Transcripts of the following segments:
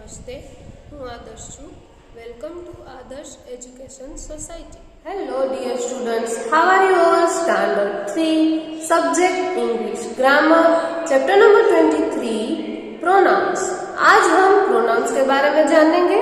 નમસ્તે, હું આદર્શ છું. વેલકમ ટુ આદર્શ education society. Hello dear students, how are you all? Standard 3, subject English, grammar, chapter number 23, pronouns. आज हम pronouns के बारे में जानेंगे.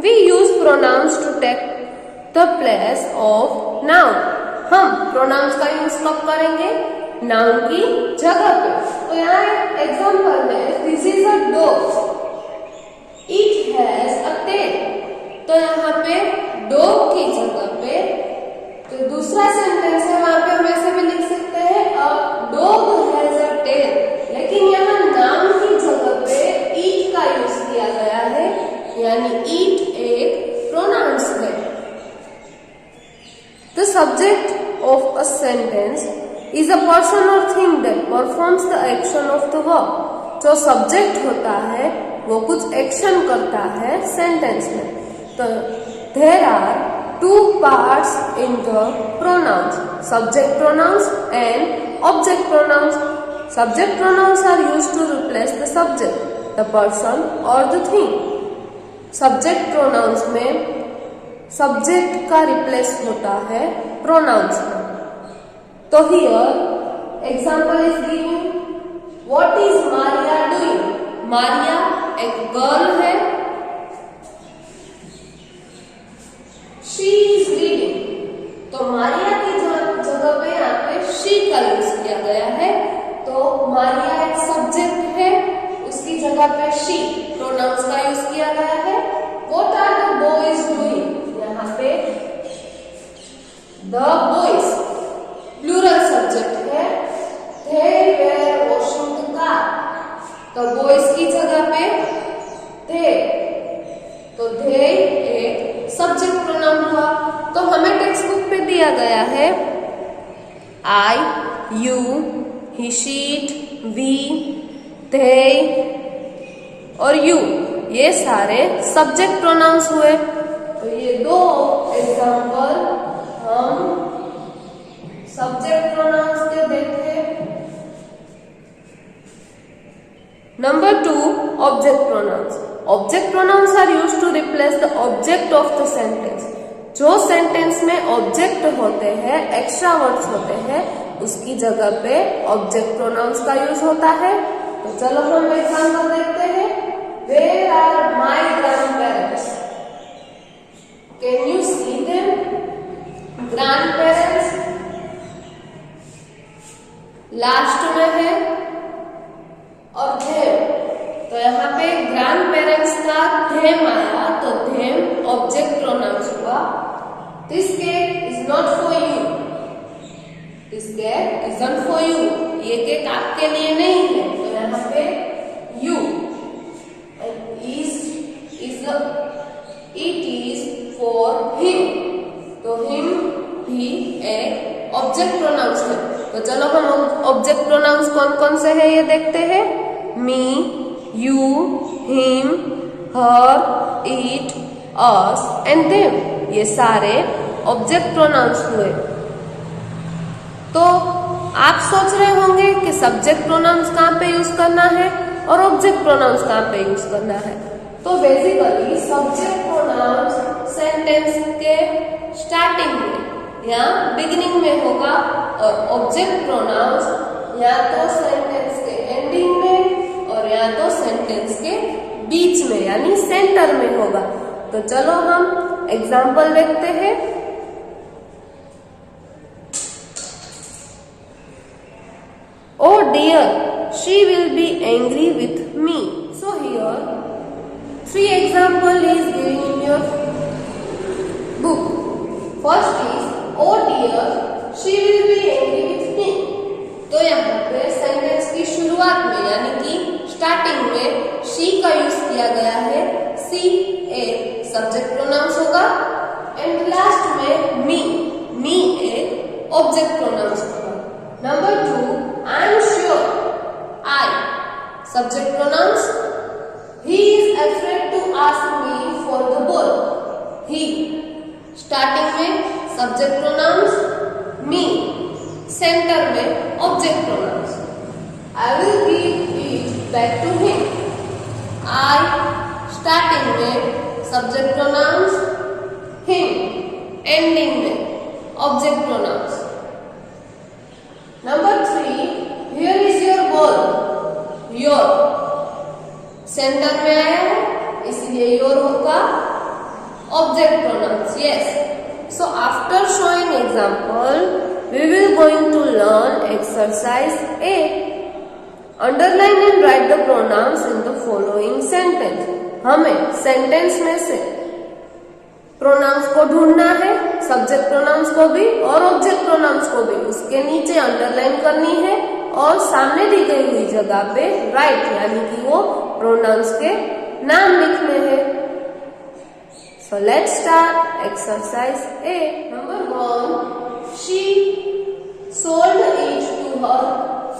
We use pronouns to take the place of noun. हम pronouns का यूज कब करेंगे? नाउन की जगह पे. तो यहाँ एक एग्जाम्पल है, this is a dog, it has a tail. तो यहाँ पे डॉग की जगह पे जो दूसरा सेंटेंस है वहां पे हम ऐसे भी लिख सकते हैं a dog has a tail, लेकिन यहाँ नाउन की जगह पे ईट का यूज किया गया है, यानी ईट एक प्रोनाउंस है. The subject of a sentence is a person or thing that performs the action of the verb. जो सब्जेक्ट होता है वो कुछ एक्शन करता है सेंटेंस में. तो there are two parts in the pronouns, subject pronouns and object pronouns. Subject pronouns are used to replace the subject, the person or the thing. Subject pronouns में subject का replace होता है pronouns में. तो here example is given. What is Maria doing? Maria एक girl है. She is reading. तो मारिया की जगह पे यहाँ पे she का यूज किया गया है. तो मारिया एक सब्जेक्ट है, उसकी जगह पे she प्रोनाउंस का यूज किया गया है. What are the boys doing? यहाँ पे the boys प्लूरल सब्जेक्ट है. They were washing the car. तो boys की जगह पे they. तो they एक सब्जेक्ट प्रोनाउन हुआ. तो हमें टेक्स्ट बुक पे दिया गया है I, you, he, she, it, we, they और you. ये सारे सब्जेक्ट प्रोनाउंस हुए. तो ये दो एग्जाम्पल हम सब्जेक्ट प्रोनाउंस के देखे. Number 2, object pronouns. Object pronouns are used to replace the object of the sentence. जो सेंटेंस में ऑब्जेक्ट होते हैं, एक्स्ट्रा वर्ड्स होते हैं, उसकी जगह पे ऑब्जेक्ट प्रोनाउंस का यूज होता है. तो चलो हम एग्जाम्पल देखते हैं. Where are my grandparents? Can you see them? Grandparents last में है और धेम. तो यहाँ पे ग्रैंड पेरेंट्स का धेम आया, तो धेम ऑब्जेक्ट प्रोनाउंस हुआ. This cake is not for you. This cake isn't for you. ये केक आपके लिए नहीं है. तो यहाँ पे you and it is for him. तो हिम ही एक ऑब्जेक्ट प्रोनाउंस है. तो चलो हम ऑब्जेक्ट प्रोनाउंस कौन कौन से हैं ये देखते हैं. Me, you, him, her, it, us and them. ये सारे ऑब्जेक्ट प्रोनाउंस हुए. तो आप सोच रहे होंगे कि सब्जेक्ट प्रोनाउंस कहाँ पे यूज करना है और ऑब्जेक्ट प्रोनाउंस कहाँ पे यूज करना है. तो बेसिकली सब्जेक्ट प्रोनाउंस सेंटेंस के स्टार्टिंग में या बिगिनिंग में होगा और ऑब्जेक्ट प्रोनाउंस या तो सेंटेंस के एंडिंग में और या तो सेंटेंस के बीच में यानी सेंटर में होगा. तो चलो हम एग्जाम्पल देखते हैं. Oh dear, she will be angry with me. So here 3 example is given in your book. First is oh dear, she will be angry with me. तो यहाँ पे सेंटेंस की शुरुआत में यानी कि स्टार्टिंग में she का यूज किया गया है. she एक सब्जेक्ट प्रोनाउंस होगा एंड लास्ट में me एक ऑब्जेक्ट प्रोनाउंस होगा. Number 2, I am sure, I subject pronoun. he is afraid to ask me for the ball. he starting में सब्जेक्ट प्रोनाउंस, me सेंटर में object pronoun. I will give it back to him. I starting में subject pronoun him, ending में object pronoun. Number 3, here is your ball, your center में आया है इसलिए your होगा object pronoun. Yes, so after showing example we will going to learn exercise A. Underline and write the pronoun in the following sentence. हमें sentence में से pronounce को ढूंढना है, सब्जेक्ट प्रोनाउंस को भी और ऑब्जेक्ट प्रोनाउंस को भी। उसके नीचे अंडरलाइन करनी है और सामने दी गई हुई जगह पे राइट यानी कि वो प्रोनाउंस के नाम लिखने हैं। So let's start exercise A. Number 1, she sold it to her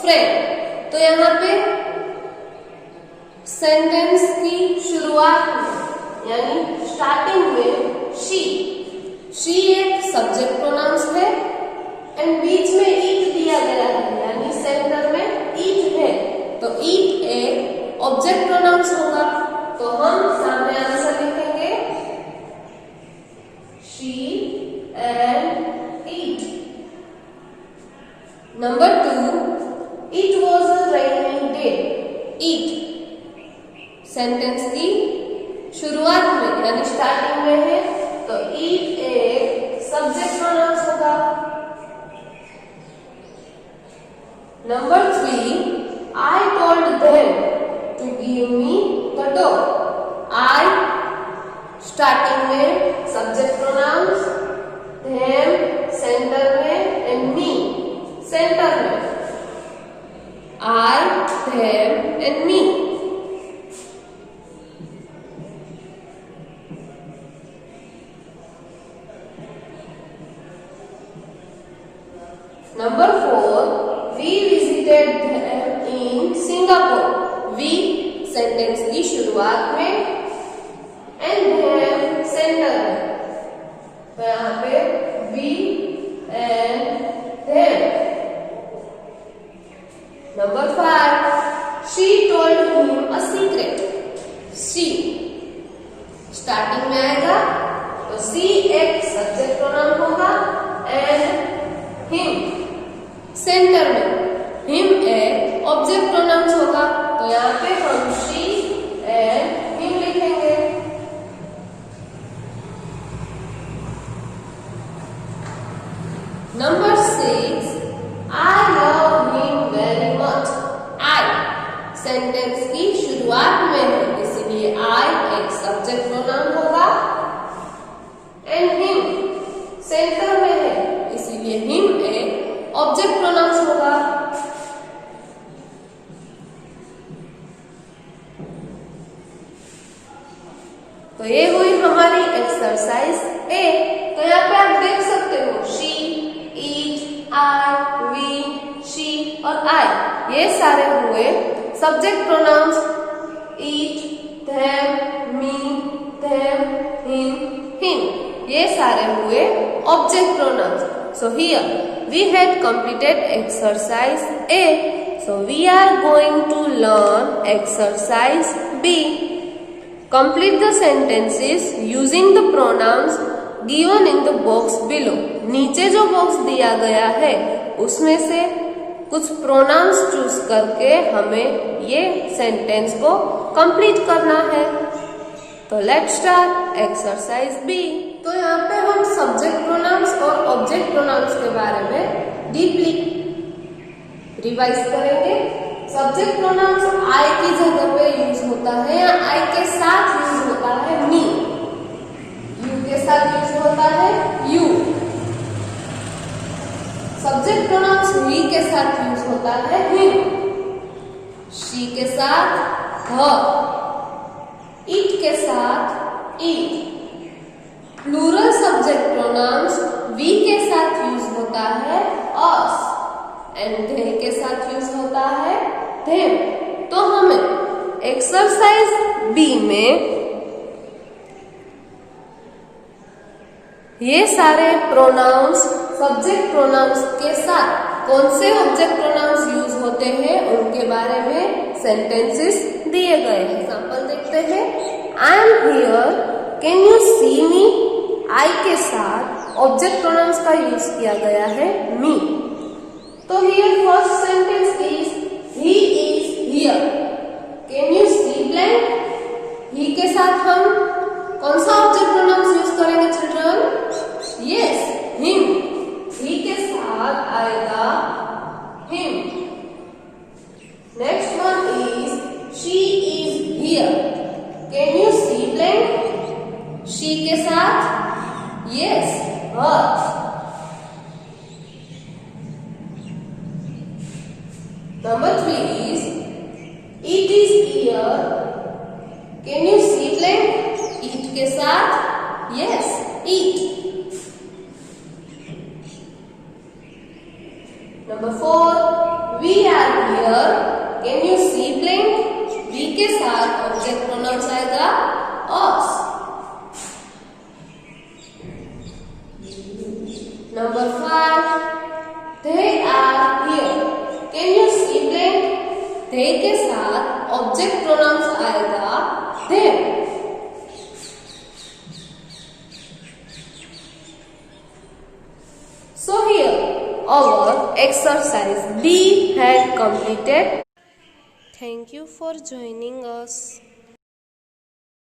friend. तो यहाँ पे सेंटेंस की शुरुआत में यानी स्टार्टिंग में शी एक सब्जेक्ट प्रोनाउंस है एंड बीच में ईट दिया गया है यानी सेंटर में ईट है, तो ईट एक ऑब्जेक्ट प्रोनाउंस होगा। तो हम सामने आंसर लिखेंगे she and eat. Number 2, it was a rainy day. Eat sentence की शुरुआत में यानी स्टार्टिंग में है, तो ईट एक सब्जेक्ट प्रोनाउंस होगा। Number 3, I told them to give me the dog. I starting में सब्जेक्ट प्रोनाउंस, देम सेंटर में एंड मी सेंटर में। I, them and me. Number 4, we visited them in Singapore. We sentence की शुरुआत में and them centre में, तो यहाँ पे we and them। Number 5, she told him a secret. She starting में आएगा तो she एक सब्जेक्ट प्रोनाउन होगा and him सेंटर में, हिम एक ऑब्जेक्ट प्रोनाउंस होगा। तो यहाँ पे हम शी एंड हिम लिखेंगे। Number 6, I love him very much. I sentence की शुरुआत में है इसलिए आई एक सब्जेक्ट प्रोनाउन होगा एंड हिम सेंटर में है इसीलिए हिम एक ऑब्जेक्ट प्रोनाउंस होगा। तो ये हुई हमारी एक्सरसाइज ए। तो यहाँ पे आप देख सकते हो she, it, I, we, she और आई ये सारे हुए subject pronoun. It, them, me, them, him, him ये सारे हुए object pronoun. So here we had completed exercise A. So we are going to learn exercise B. Complete the sentences using the pronouns given in the box below. नीचे जो box दिया गया है उसमें से कुछ प्रोनाउंस चूज करके हमें ये सेंटेंस को कंप्लीट करना है। तो लेट्स स्टार्ट एक्सरसाइज बी। तो यहाँ पे हम सब्जेक्ट प्रोनाउंस और ऑब्जेक्ट प्रोनाउंस के बारे में डीपली रिवाइज करेंगे। सब्जेक्ट प्रोनाउंस आई की जगह पे यूज होता है या आई के साथ यूज होता है मी, यू के साथ यूज होता है यू। सब्जेक्ट प्रोनाउंस वी के साथ यूज होता है हिम, शी के साथ हर, इट के साथ it. Plural subject pronoun we के साथ यूज होता है अस एंड दे के साथ यूज होता है देम। तो हमें एक्सरसाइज बी में ये सारे प्रोनाउंस सब्जेक्ट प्रोनाउंस के साथ कौन से ऑब्जेक्ट प्रोनाउंस यूज होते हैं उनके बारे में सेंटेंसेस दिए गए हैं। एग्जांपल देखते हैं। I am here, can you see me? I के साथ ऑब्जेक्ट प्रोनाउंस का यूज किया गया है मी। तो here first sentence is he is here, can you see blank? He के साथ हम कौन सा ऑब्जेक्ट प्रोनाउंस यूज करेंगे चिल्ड्रन? Yes, him. ही के साथ आएगा him. Next one is she is here, can you see blank? She के साथ yes, her. Number 3 is it is here, can you see blank? It के साथ yes, eat. Number 4 we are here, can you see blank? We के साथ object pronounce आएगा us. Number 5 they are here, can you see blank? they के साथ object pronounce आएगा them. So here our exercise B had completed. Thank you for joining us.